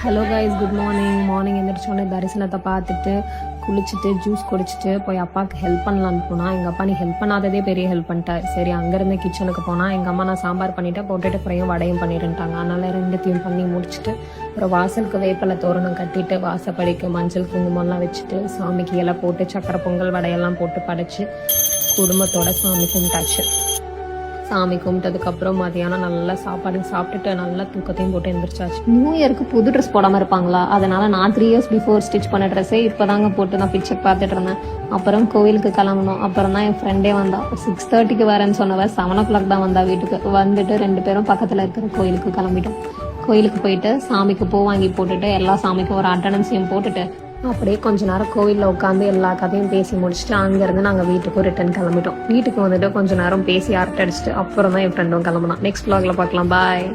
Hello guys, good morning எந்திரிச்சோடனே தரிசனத்தை பார்த்துட்டு குளிச்சுட்டு ஜூஸ் குடிச்சிட்டு போய் அப்பாவுக்கு ஹெல்ப் பண்ணலான்னு போனால் எங்கள் அப்பா நீ ஹெல்ப் பண்ணாததே பெரிய ஹெல்ப் பண்ணிட்டார். சரி, அங்கேருந்து கிச்சனுக்கு போனால் எங்கள் அம்மா நான் சாம்பார் பண்ணிவிட்டு போட்டுட்டு ஃப்ரையும் வடையும் பண்ணிட்டுட்டாங்க. அதனால் ரெண்டுத்தையும் பண்ணி முடிச்சுட்டு அப்புறம் வாசலுக்கு வேப்பிலை தோரணம் கட்டிட்டு வாசப்படிக்கு மஞ்சள் குங்குமம்லாம் வச்சுட்டு சாமிக்கு இலை போட்டு சக்கரை பொங்கல் வடையெல்லாம் போட்டு படைச்சு குடும்பத்தோட சாமி கும்பிட்டாச்சு. சாமி கும்பிட்டதுக்கப்புறம் மதியானம் நல்லா சாப்பாடு சாப்பிட்டுட்டு நல்லா தூக்கத்தையும் போட்டு எழுந்திரிச்சாச்சு. நியூ இயருக்கு புது ட்ரெஸ் போடாமல் இருப்பாங்களா, அதனால நான் 3 years பிஃபோர் ஸ்டிச் பண்ண ட்ரெஸ்ஸே இப்போதாங்க போட்டு நான் பிக்சர் பார்த்துட்டு இருந்தேன். அப்புறம் கோவிலுக்கு கிளம்பணும். அப்புறம் தான் என் ஃப்ரெண்டே வந்தா. 6:30க்கு வரேன்னு சொன்னவ 7 o'clock தான் வந்தா. வீட்டுக்கு வந்துட்டு 2 பேரும் பக்கத்தில் இருக்கிற கோயிலுக்கு கிளம்பிட்டோம். கோயிலுக்கு போயிட்டு சாமிக்கு பூ வாங்கி போட்டுட்டு எல்லா சாமிக்கும் ஒரு அட்டண்டன்ஸையும் போட்டுட்டு அப்படியே கொஞ்ச நேரம் கோவிலில் உட்காந்து எல்லா கதையும் பேசி முடிச்சுட்டு அங்கேருந்து நாங்கள் வீட்டுக்கும் ரிட்டர்ன் கிளம்பிட்டோம். வீட்டுக்கு வந்துட்டு கொஞ்ச நேரம் பேசி அரட்டை அடிச்சுட்டு அப்புறம் தான் என் ஃப்ரெண்டும் கிளம்புனான். நெக்ஸ்ட் vlogல பார்க்கலாம். பாய்.